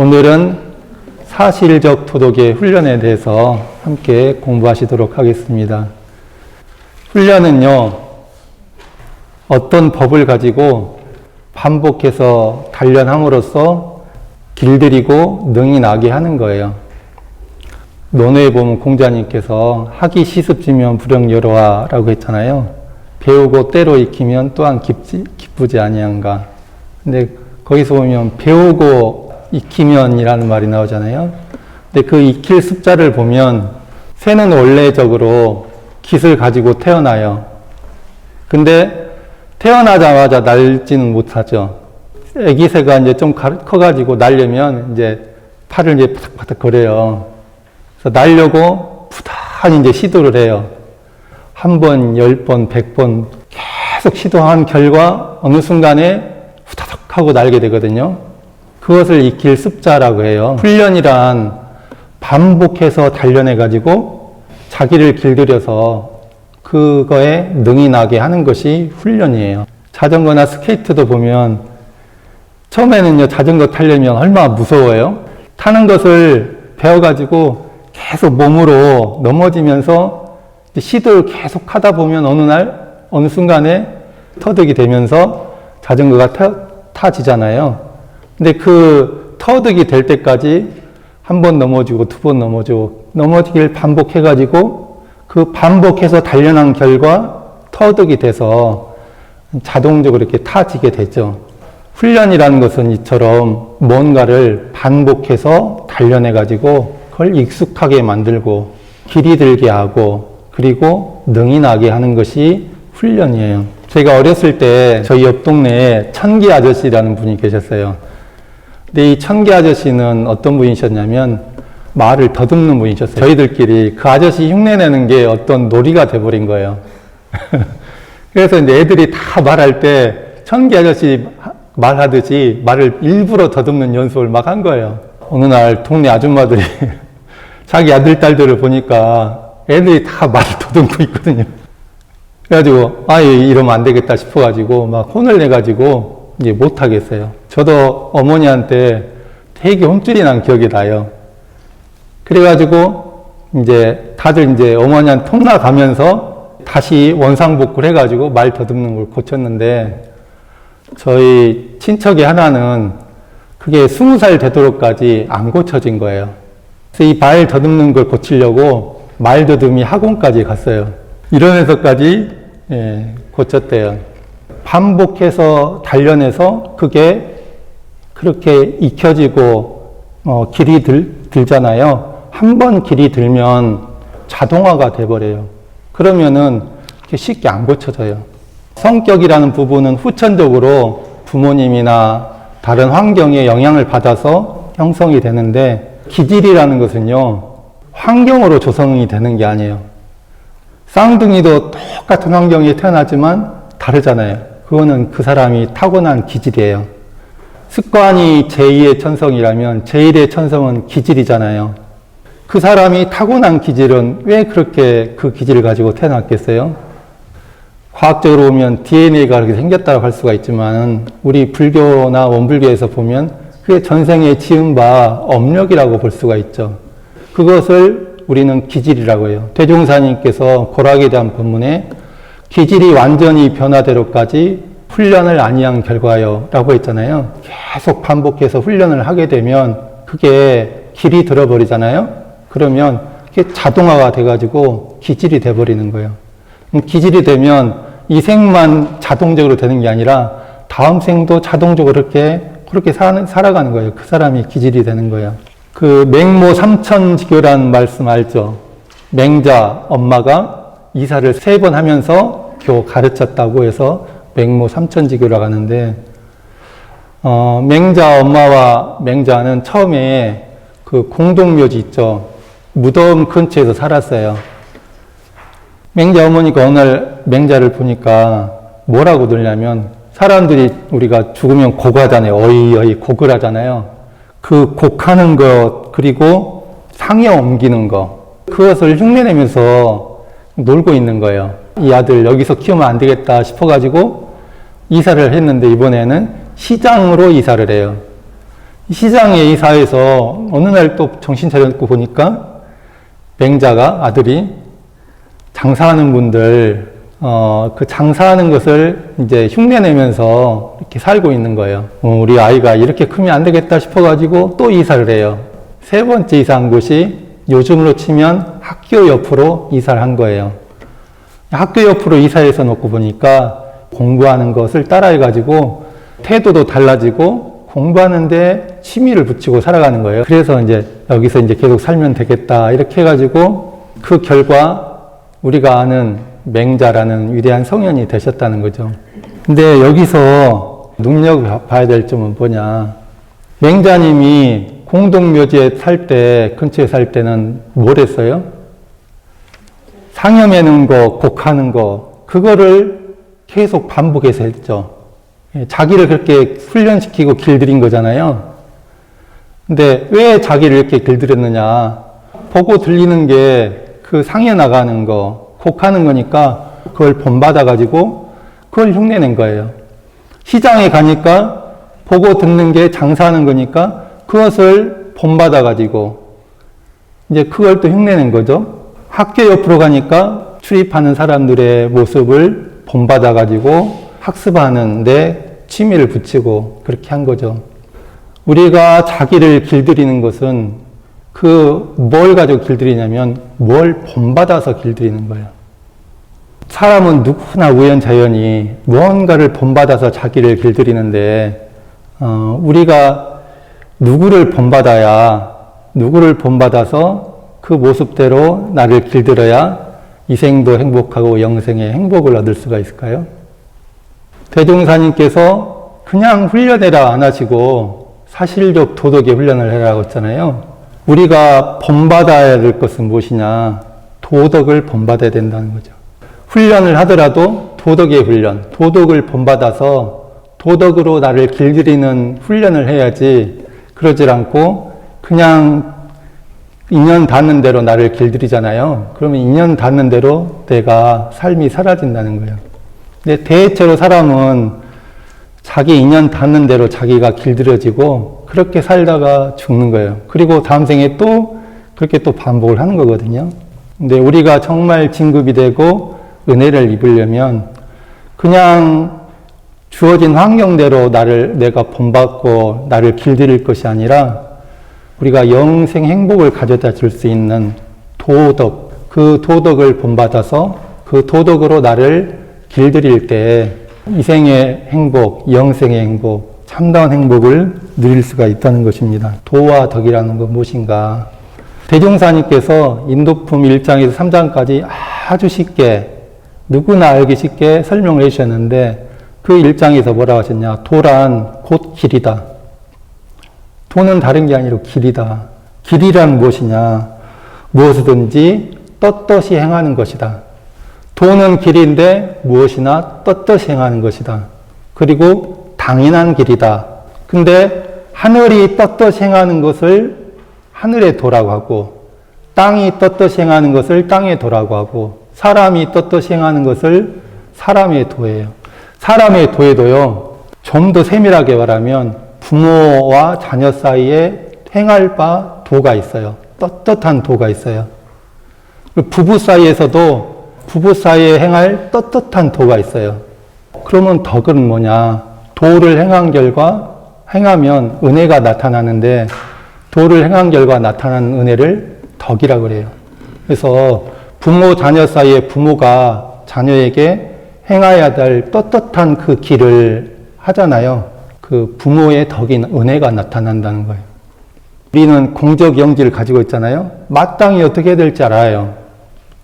오늘은 사실적 도덕의 훈련에 대해서 함께 공부하시도록 하겠습니다. 훈련은요, 어떤 법을 가지고 반복해서 단련함으로써 길들이고 능이 나게 하는 거예요. 논어에 보면 공자님께서 학이 시습지면 불영여로하라고 했잖아요. 배우고 때로 익히면 또한 기쁘지 아니한가. 근데 거기서 보면 배우고 익히면이라는 말이 나오잖아요. 근데 그 익힐 습자를 보면 새는 원래적으로 깃을 가지고 태어나요. 근데 태어나자마자 날지는 못하죠. 애기 새가 이제 좀 커가지고 날려면 이제 팔을 이제 바닥바닥 거려요. 그래서 날려고 부단히 이제 시도를 해요. 한 번, 10번, 100번 계속 시도한 결과 어느 순간에 후다닥 하고 날게 되거든요. 그것을 익힐 습자라고 해요. 훈련이란 반복해서 단련해가지고 자기를 길들여서 그거에 능이 나게 하는 것이 훈련이에요. 자전거나 스케이트도 보면 처음에는요, 자전거 타려면 얼마나 무서워요. 타는 것을 배워가지고 계속 몸으로 넘어지면서 시도를 계속 하다 보면 어느 순간에 터득이 되면서 자전거가 타지잖아요. 근데 그 터득이 될 때까지 한 번 넘어지고 두 번 넘어지길 반복해가지고 그 반복해서 단련한 결과 터득이 돼서 자동적으로 이렇게 타지게 되죠. 훈련이라는 것은 이처럼 뭔가를 반복해서 단련해가지고 그걸 익숙하게 만들고 길이 들게 하고 그리고 능이 나게 하는 것이 훈련이에요. 제가 어렸을 때 저희 옆 동네에 천기 아저씨라는 분이 계셨어요. 근데 이 천기 아저씨는 어떤 분이셨냐면 말을 더듬는 분이셨어요. 저희들끼리 그 아저씨 흉내내는 게 어떤 놀이가 돼버린 거예요. 그래서 이제 애들이 다 말할 때 천기 아저씨 말하듯이 말을 일부러 더듬는 연습을 막 한 거예요. 어느 날 동네 아줌마들이 자기 아들, 딸들을 보니까 애들이 다 말을 더듬고 있거든요. 그래가지고, 이러면 안 되겠다 싶어가지고, 막 혼을 내가지고, 이제 못하겠어요. 저도 어머니한테 되게 혼쭐이 난 기억이 나요. 그래가지고, 이제 다들 이제 어머니한테 혼나가면서 다시 원상복구를 해가지고 말 더듬는 걸 고쳤는데, 저희 친척의 하나는 그게 20살 되도록까지 안 고쳐진 거예요. 그래서 이 말 더듬는 걸 고치려고 말 더듬이 학원까지 갔어요. 이러면서까지 고쳤대요. 반복해서 단련해서 그게 그렇게 익혀지고 길이 들잖아요. 한 번 길이 들면 자동화가 돼버려요. 그러면은 쉽게 안 고쳐져요. 성격이라는 부분은 후천적으로 부모님이나 다른 환경에 영향을 받아서 형성이 되는데 기질이라는 것은요, 환경으로 조성이 되는 게 아니에요. 쌍둥이도 똑같은 환경에 태어나지만 다르잖아요. 그거는 그 사람이 타고난 기질이에요. 습관이 제2의 천성이라면 제1의 천성은 기질이잖아요. 그 사람이 타고난 기질은 왜 그렇게 그 기질을 가지고 태어났겠어요? 과학적으로 보면 DNA가 그렇게 생겼다고 할 수가 있지만 우리 불교나 원불교에서 보면 그게 전생에 지은 바 업력이라고 볼 수가 있죠. 그것을 우리는 기질이라고 해요. 대종사님께서 고락에 대한 법문에 기질이 완전히 변화되로까지 훈련을 아니한 결과요 라고 했잖아요. 계속 반복해서 훈련을 하게 되면 그게 길이 들어버리잖아요. 그러면 그게 자동화가 돼가지고 기질이 돼버리는 거예요. 기질이 되면 이 생만 자동적으로 되는 게 아니라 다음 생도 자동적으로 그렇게 살아가는 거예요. 그 사람이 기질이 되는 거예요. 그 맹모 삼천지교라는 말씀 알죠? 맹자 엄마가 이사를 3번 하면서 가르쳤다고 해서 맹모 삼천지교라고 하는데, 맹자 엄마와 맹자는 처음에 그 공동묘지 있죠? 무덤 근처에서 살았어요. 맹자 어머니가 어느 날 맹자를 보니까 뭐라고 들냐면, 사람들이 우리가 죽으면 고가잖아요. 어이 곡을 하잖아요. 그 곡하는 것, 그리고 상여 옮기는 것, 그것을 흉내내면서 놀고 있는 거예요. 이 아들 여기서 키우면 안 되겠다 싶어가지고 이사를 했는데 이번에는 시장으로 이사를 해요. 시장의 이 사회에서 어느 날 또 정신 차려놓고 보니까 맹자가 아들이 장사하는 분들, 그 장사하는 것을 이제 흉내내면서 이렇게 살고 있는 거예요. 우리 아이가 이렇게 크면 안 되겠다 싶어가지고 또 이사를 해요. 세 번째 이사한 곳이 요즘으로 치면 학교 옆으로 이사를 한 거예요. 학교 옆으로 이사해서 놓고 보니까 공부하는 것을 따라해가지고 태도도 달라지고 공부하는데 취미를 붙이고 살아가는 거예요. 그래서 이제 여기서 이제 계속 살면 되겠다 이렇게 해가지고 그 결과 우리가 아는 맹자라는 위대한 성현이 되셨다는 거죠. 근데 여기서 눈여겨봐야 될 점은 뭐냐. 맹자님이 공동묘지에 살 때, 근처에 살 때는 뭘 했어요? 상여매는 거, 곡하는 거, 그거를 계속 반복해서 했죠. 자기를 그렇게 훈련시키고 길들인 거잖아요. 근데 왜 자기를 이렇게 길들였느냐. 보고 들리는 게 그 상에 나가는 거, 곡하는 거니까 그걸 본받아가지고 그걸 흉내낸 거예요. 시장에 가니까 보고 듣는 게 장사하는 거니까 그것을 본받아가지고 이제 그걸 또 흉내낸 거죠. 학교 옆으로 가니까 출입하는 사람들의 모습을 본받아가지고 학습하는데 취미를 붙이고 그렇게 한 거죠. 우리가 자기를 길들이는 것은 뭘 가지고 길들이냐면 뭘 본받아서 길들이는 거예요. 사람은 누구나 우연자연히 무언가를 본받아서 자기를 길들이는데 우리가 누구를 본받아서 그 모습대로 나를 길들여야 이생도 행복하고 영생의 행복을 얻을 수가 있을까요? 대종사님께서 그냥 훈련해라 안 하시고 사실적 도덕의 훈련을 해라고 했잖아요. 우리가 본받아야 될 것은 무엇이냐? 도덕을 본받아야 된다는 거죠. 훈련을 하더라도 도덕의 훈련, 도덕을 본받아서 도덕으로 나를 길들이는 훈련을 해야지 그러질 않고 그냥 인연 닿는 대로 나를 길들이잖아요. 그러면 인연 닿는 대로 내가 삶이 사라진다는 거예요. 근데 대체로 사람은 자기 인연 닿는 대로 자기가 길들여지고 그렇게 살다가 죽는 거예요. 그리고 다음 생에 또 그렇게 또 반복을 하는 거거든요. 근데 우리가 정말 진급이 되고 은혜를 입으려면 그냥 주어진 환경대로 내가 본받고 나를 길들일 것이 아니라 우리가 영생 행복을 가져다 줄 수 있는 도덕, 그 도덕을 본받아서 그 도덕으로 나를 길들일 때 이생의 행복, 영생의 행복, 참다운 행복을 누릴 수가 있다는 것입니다. 도와 덕이라는 건 무엇인가? 대종사님께서 인도품 1장에서 3장까지 아주 쉽게 누구나 알기 쉽게 설명을 해주셨는데 그 1장에서 뭐라고 하셨냐? 도란 곧 길이다. 도는 다른 게 아니라 길이다. 길이란 무엇이냐? 무엇이든지 떳떳이 행하는 것이다. 도는 길인데 무엇이나 떳떳이 행하는 것이다. 그리고 당연한 길이다. 근데 하늘이 떳떳이 행하는 것을 하늘의 도라고 하고 땅이 떳떳이 행하는 것을 땅의 도라고 하고 사람이 떳떳이 행하는 것을 사람의 도예요. 사람의 도에도요. 좀 더 세밀하게 말하면 부모와 자녀 사이에 행할 바 도가 있어요. 떳떳한 도가 있어요. 부부 사이에서도 부부 사이에 행할 떳떳한 도가 있어요. 그러면 덕은 뭐냐? 도를 행한 결과 행하면 은혜가 나타나는데 도를 행한 결과 나타나는 은혜를 덕이라고 그래요. 그래서 부모 자녀 사이에 부모가 자녀에게 행해야 될 떳떳한 그 길을 하잖아요. 그 부모의 덕인 은혜가 나타난다는 거예요. 우리는 공적 영지를 가지고 있잖아요. 마땅히 어떻게 해야 될지 알아요.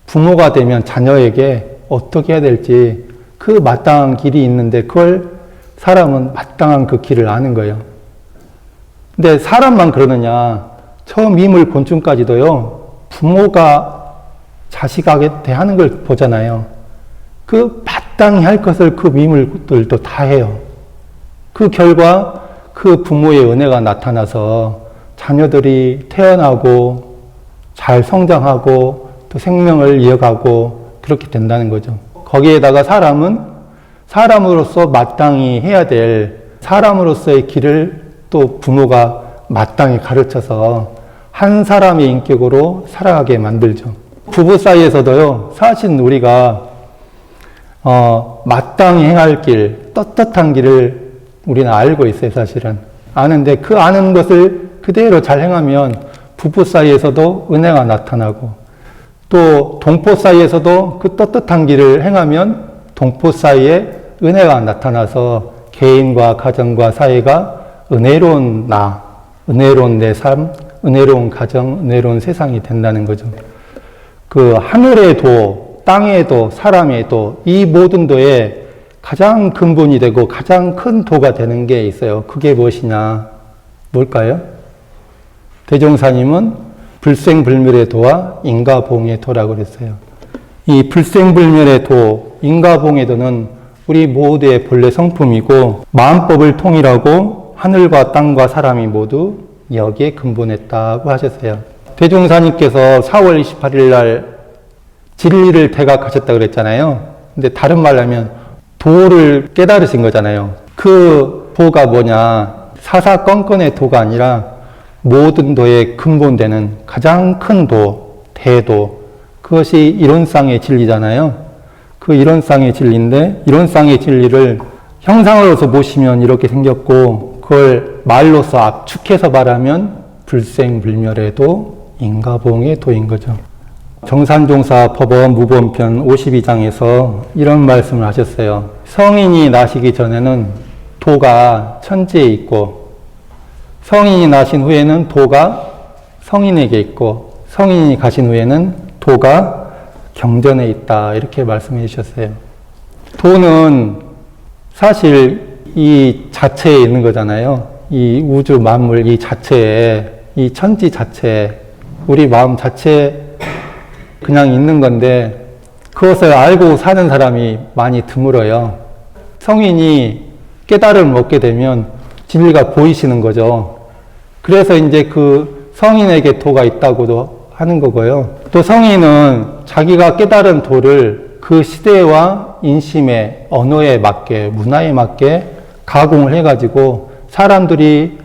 부모가 되면 자녀에게 어떻게 해야 될지 그 마땅한 길이 있는데 그걸 사람은 마땅한 그 길을 아는 거예요. 근데 사람만 그러느냐? 저 미물 곤충까지도요. 부모가 자식에게 대하는 걸 보잖아요. 그 마땅히 할 것을 그 미물들도 다 해요. 그 결과 그 부모의 은혜가 나타나서 자녀들이 태어나고 잘 성장하고 또 생명을 이어가고 그렇게 된다는 거죠. 거기에다가 사람은 사람으로서 마땅히 해야 될 사람으로서의 길을 또 부모가 마땅히 가르쳐서 한 사람의 인격으로 살아가게 만들죠. 부부 사이에서도요, 사실 우리가 마땅히 행할 길, 떳떳한 길을 우리는 알고 있어요, 사실은. 아는데 그 아는 것을 그대로 잘 행하면 부부 사이에서도 은혜가 나타나고, 또 동포 사이에서도 그 떳떳한 길을 행하면 동포 사이에 은혜가 나타나서 개인과 가정과 사회가 은혜로운 나, 은혜로운 내 삶, 은혜로운 가정, 은혜로운 세상이 된다는 거죠. 그 하늘의 도, 땅의 도, 사람의 도, 이 모든 도에 가장 근본이 되고 가장 큰 도가 되는 게 있어요. 그게 무엇이냐? 뭘까요? 대종사님은 불생불멸의 도와 인가보응의 도라고 그랬어요. 이 불생불멸의 도, 인가보응의 도는 우리 모두의 본래 성품이고 마음법을 통일하고 하늘과 땅과 사람이 모두 여기에 근본했다고 하셨어요. 대종사님께서 4월 28일 날 진리를 대각하셨다고 그랬잖아요. 근데 다른 말로 하면 도를 깨달으신 거잖아요. 그 도가 뭐냐? 사사건건의 도가 아니라 모든 도의 근본되는 가장 큰 도, 대도, 그것이 이론상의 진리잖아요. 그 이론상의 진리인데 이론상의 진리를 형상으로서 보시면 이렇게 생겼고 그걸 말로서 압축해서 말하면 불생불멸의 도, 인가보응의 도인 거죠. 정산종사 법원 무본편 52장에서 이런 말씀을 하셨어요. 성인이 나시기 전에는 도가 천지에 있고 성인이 나신 후에는 도가 성인에게 있고 성인이 가신 후에는 도가 경전에 있다. 이렇게 말씀해 주셨어요. 도는 사실 이 자체에 있는 거잖아요. 이 우주 만물 이 자체에, 이 천지 자체에, 우리 마음 자체에 그냥 있는 건데 그것을 알고 사는 사람이 많이 드물어요. 성인이 깨달음을 얻게 되면 진리가 보이시는 거죠. 그래서 이제 그 성인에게 도가 있다고도 하는 거고요. 또 성인은 자기가 깨달은 도를 그 시대와 인심의 언어에 맞게, 문화에 맞게 가공을 해가지고 사람들이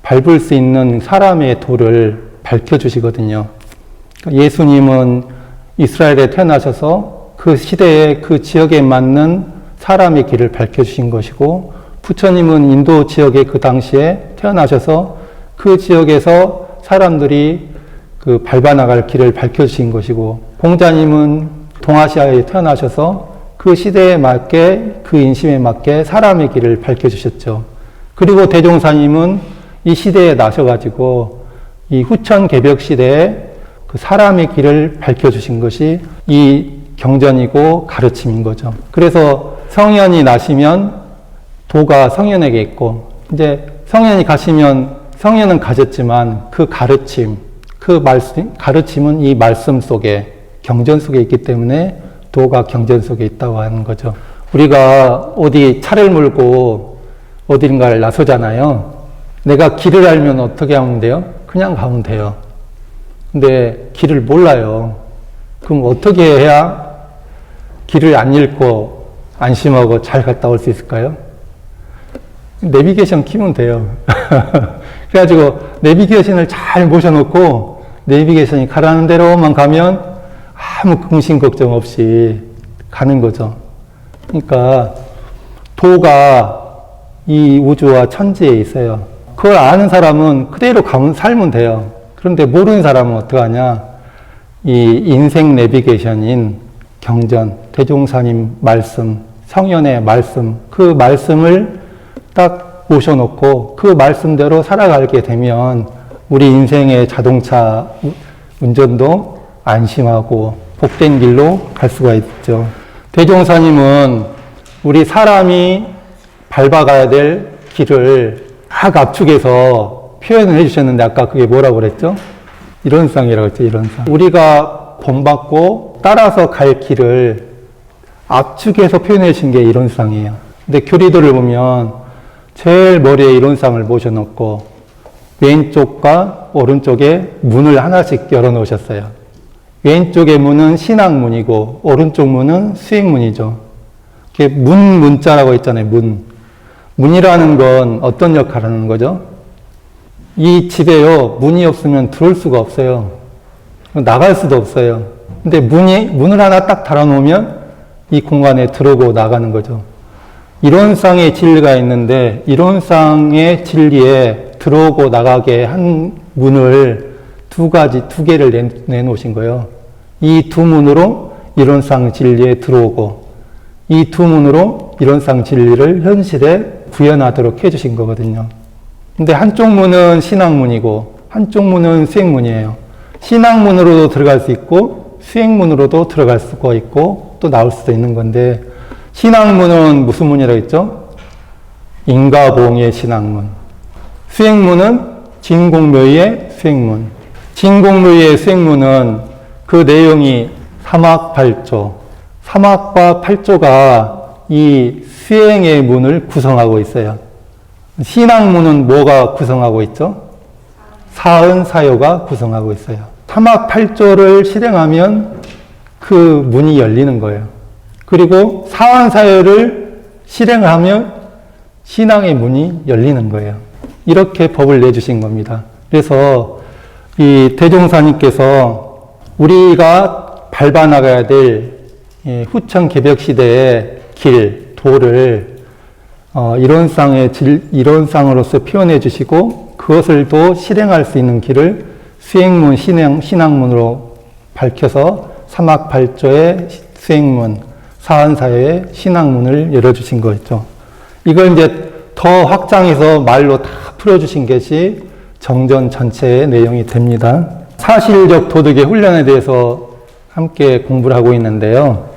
밟을 수 있는 사람의 도를 밝혀주시거든요. 예수님은 이스라엘에 태어나셔서 그 시대에 그 지역에 맞는 사람의 길을 밝혀주신 것이고, 부처님은 인도 지역에 그 당시에 태어나셔서 그 지역에서 사람들이 그 밟아나갈 길을 밝혀주신 것이고, 공자님은 동아시아에 태어나셔서 그 시대에 맞게, 그 인심에 맞게 사람의 길을 밝혀주셨죠. 그리고 대종사님은 이 시대에 나셔가지고 이 후천 개벽 시대에 그 사람의 길을 밝혀주신 것이 이 경전이고 가르침인 거죠. 그래서 성현이 나시면 도가 성현에게 있고, 이제 성현이 가시면 성현은 가졌지만 그 가르침, 그 말씀, 가르침은 이 말씀 속에, 경전 속에 있기 때문에 도가 경전 속에 있다고 하는 거죠. 우리가 어디 차를 몰고 어딘가를 나서잖아요. 내가 길을 알면 어떻게 하면 돼요? 그냥 가면 돼요. 근데 길을 몰라요. 그럼 어떻게 해야 길을 안 잃고 안심하고 잘 갔다 올 수 있을까요? 내비게이션 키면 돼요. 그래가지고 내비게이션을 잘 모셔놓고 내비게이션이 가라는 대로만 가면 아무 근심 걱정 없이 가는 거죠. 그러니까 도가 이 우주와 천지에 있어요. 그걸 아는 사람은 그대로 가면 살면 돼요. 그런데 모르는 사람은 어떡하냐? 이 인생 내비게이션인 경전, 대종사님 말씀, 성현의 말씀, 그 말씀을 딱 모셔놓고 그 말씀대로 살아가게 되면 우리 인생의 자동차 운전도 안심하고 복된 길로 갈 수가 있죠. 대종사님은 우리 사람이 밟아가야 될 길을 딱 압축해서 표현을 해주셨는데 아까 그게 뭐라고 그랬죠? 이론상이라고 했죠, 이론상. 우리가 본받고 따라서 갈 길을 압축해서 표현해 주신 게 이론상이에요. 근데 교리도를 보면 제일 머리에 이론상을 모셔놓고 왼쪽과 오른쪽에 문을 하나씩 열어놓으셨어요. 왼쪽의 문은 신앙문이고 오른쪽 문은 수행문이죠. 이게 문자라고 했잖아요. 문이라는 건 어떤 역할을 하는 거죠? 이 집에요, 문이 없으면 들어올 수가 없어요. 나갈 수도 없어요. 근데 문을 하나 딱 달아놓으면 이 공간에 들어오고 나가는 거죠. 이론상의 진리가 있는데, 이론상의 진리에 들어오고 나가게 한 문을 두 개를 내놓으신 거예요. 이 두 문으로 이론상 진리에 들어오고, 이 두 문으로 이론상 진리를 현실에 구현하도록 해주신 거거든요. 근데 한쪽 문은 신학문이고, 한쪽 문은 수행문이에요. 신학문으로도 들어갈 수 있고, 수행문으로도 들어갈 수가 있고, 또 나올 수도 있는 건데, 신학문은 무슨 문이라고 했죠? 인과보응의 신학문. 수행문은 진공묘의 수행문. 진공묘의 수행문은 그 내용이 삼학팔조. 삼학과 팔조가 이 수행의 문을 구성하고 있어요. 신학문은 뭐가 구성하고 있죠? 사은사요가 구성하고 있어요. 삼학팔조를 실행하면 그 문이 열리는 거예요. 그리고 사은사요를 실행하면 신앙의 문이 열리는 거예요. 이렇게 법을 내주신 겁니다. 그래서 이 대종사님께서 우리가 밟아나가야 될 후천 개벽 시대의 길, 도를 이론상으로서 표현해 주시고 그것을 또 실행할 수 있는 길을 수행문, 신학문으로 밝혀서 삼학팔조의 수행문, 사은사요의 신학문을 열어주신 거죠. 이걸 이제 더 확장해서 말로 다 풀어주신 것이 정전 전체의 내용이 됩니다. 사실적 도덕의 훈련에 대해서 함께 공부를 하고 있는데요.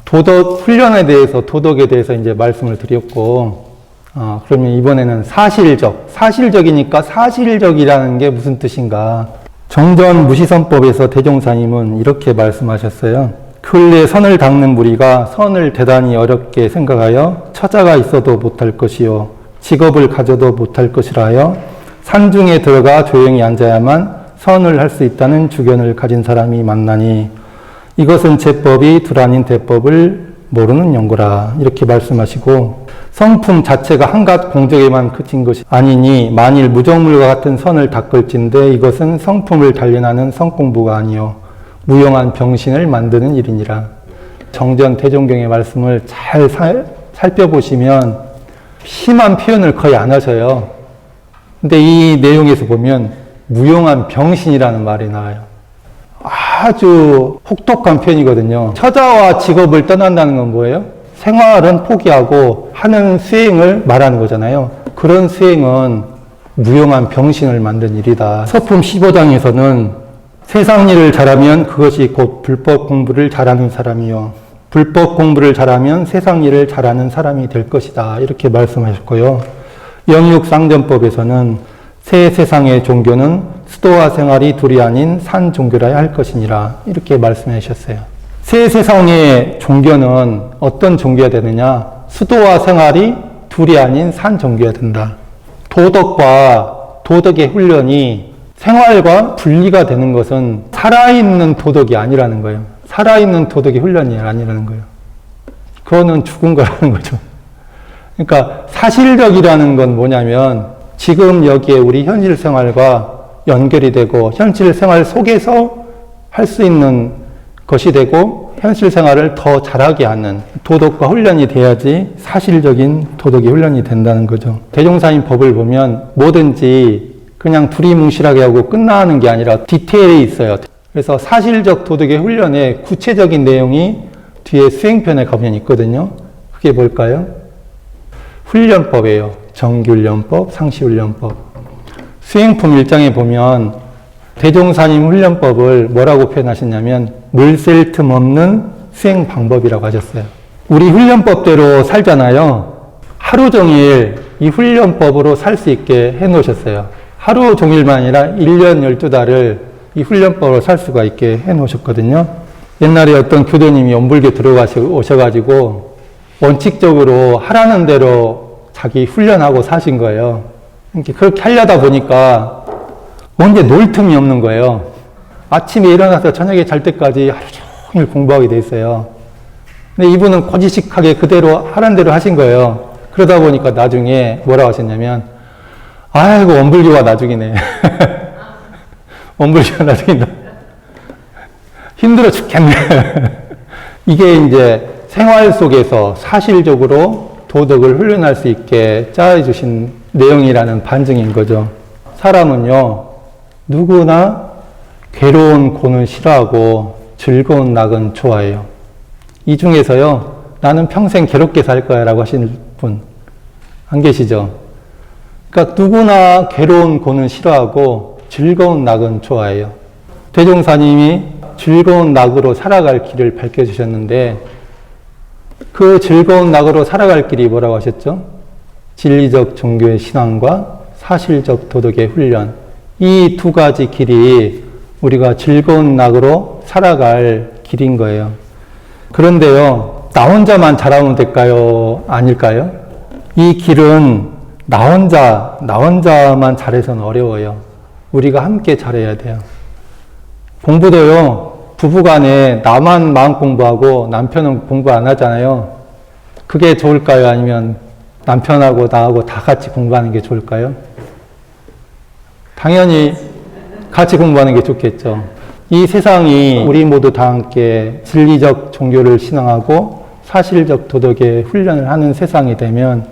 도덕 훈련에 대해서, 도덕에 대해서 이제 말씀을 드렸고, 그러면 이번에는 사실적이니까 사실적이라는 게 무슨 뜻인가? 정전 무시선법에서 대종사님은 이렇게 말씀하셨어요. 근래 선을 닦는 무리가 선을 대단히 어렵게 생각하여 처자가 있어도 못할 것이요 직업을 가져도 못할 것이라 하여 산중에 들어가 조용히 앉아야만 선을 할 수 있다는 주견을 가진 사람이 많나니 이것은 제법이 둘 아닌 대법을 모르는 연고라 이렇게 말씀하시고, 성품 자체가 한갓 공적에만 그친 것이 아니니 만일 무정물과 같은 선을 닦을진데 이것은 성품을 단련하는 성공부가 아니요 무용한 병신을 만드는 일이니라. 정전 대종경의 말씀을 잘 살펴보시면 심한 표현을 거의 안 하셔요. 근데 이 내용에서 보면 무용한 병신이라는 말이 나와요. 아주 혹독한 표현이거든요. 처자와 직업을 떠난다는 건 뭐예요? 생활은 포기하고 하는 수행을 말하는 거잖아요. 그런 수행은 무용한 병신을 만든 일이다. 서품 15장에서는 세상 일을 잘하면 그것이 곧 불법 공부를 잘하는 사람이요 불법 공부를 잘하면 세상 일을 잘하는 사람이 될 것이다. 이렇게 말씀하셨고요. 영육상전법에서는 새 세상의 종교는 수도와 생활이 둘이 아닌 산 종교라야 할 것이니라. 이렇게 말씀해 주셨어요. 새 세상의 종교는 어떤 종교가 되느냐? 수도와 생활이 둘이 아닌 산 종교가 된다. 도덕과 도덕의 훈련이 생활과 분리가 되는 것은 살아있는 도덕이 아니라는 거예요. 살아있는 도덕의 훈련이 아니라는 거예요. 그거는 죽은 거라는 거죠. 그러니까 사실적이라는 건 뭐냐면 지금 여기에 우리 현실 생활과 연결이 되고 현실 생활 속에서 할 수 있는 것이 되고 현실 생활을 더 잘하게 하는 도덕과 훈련이 돼야지 사실적인 도덕의 훈련이 된다는 거죠. 대종사님 법을 보면 뭐든지 그냥 두리뭉실하게 하고 끝나는 게 아니라 디테일이 있어요. 그래서 사실적 도덕의 훈련의 구체적인 내용이 뒤에 수행편에 가면 있거든요. 그게 뭘까요? 훈련법이에요. 정기훈련법, 상시훈련법. 수행품 1장에 보면 대종사님 훈련법을 뭐라고 표현하셨냐면 물샐 틈 없는 수행 방법이라고 하셨어요. 우리 훈련법대로 살잖아요. 하루 종일 이 훈련법으로 살 수 있게 해놓으셨어요. 하루 종일만 아니라 1년 12달을 이 훈련법으로 살 수가 있게 해놓으셨거든요. 옛날에 어떤 교도님이 연불교 오셔가지고 원칙적으로 하라는 대로 자기 훈련하고 사신 거예요. 그렇게 하려다 보니까 언제 놀 틈이 없는 거예요. 아침에 일어나서 저녁에 잘 때까지 하루 종일 공부하게 돼 있어요. 근데 이분은 고지식하게 그대로 하라는 대로 하신 거예요. 그러다 보니까 나중에 뭐라고 하셨냐면 아이고, 원불교가 나중이네. 원불교가 나중이다. 힘들어 죽겠네. 이게 이제 생활 속에서 사실적으로 도덕을 훈련할 수 있게 짜여주신 내용이라는 반증인 거죠. 사람은요, 누구나 괴로운 고는 싫어하고 즐거운 낙은 좋아해요. 이 중에서요, 나는 평생 괴롭게 살 거야 라고 하시는 분 안 계시죠? 그러니까 누구나 괴로운 고는 싫어하고 즐거운 낙은 좋아해요. 대종사님이 즐거운 낙으로 살아갈 길을 밝혀주셨는데 그 즐거운 낙으로 살아갈 길이 뭐라고 하셨죠? 진리적 종교의 신앙과 사실적 도덕의 훈련. 이 두 가지 길이 우리가 즐거운 낙으로 살아갈 길인 거예요. 그런데요, 나 혼자만 잘하면 될까요? 아닐까요? 이 길은 나 혼자만 잘해서는 어려워요. 우리가 함께 잘해야 돼요. 공부도요, 부부간에 나만 마음 공부하고 남편은 공부 안 하잖아요. 그게 좋을까요? 아니면 남편하고 나하고 다 같이 공부하는 게 좋을까요? 당연히 같이 공부하는 게 좋겠죠. 이 세상이 우리 모두 다 함께 진리적 종교를 신앙하고 사실적 도덕의 훈련을 하는 세상이 되면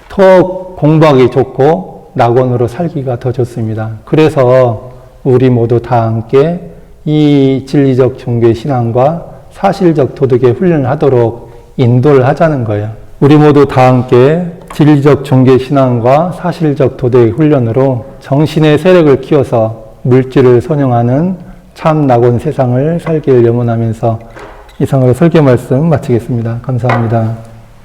더 공부하기 좋고 낙원으로 살기가 더 좋습니다. 그래서 우리 모두 다 함께 이 진리적 종교의 신앙과 사실적 도덕의 훈련을 하도록 인도를 하자는 거예요. 우리 모두 다 함께 진리적 종교의 신앙과 사실적 도덕의 훈련으로 정신의 세력을 키워서 물질을 선용하는 참 낙원 세상을 살기를 염원하면서 이상으로 설교 말씀 마치겠습니다. 감사합니다.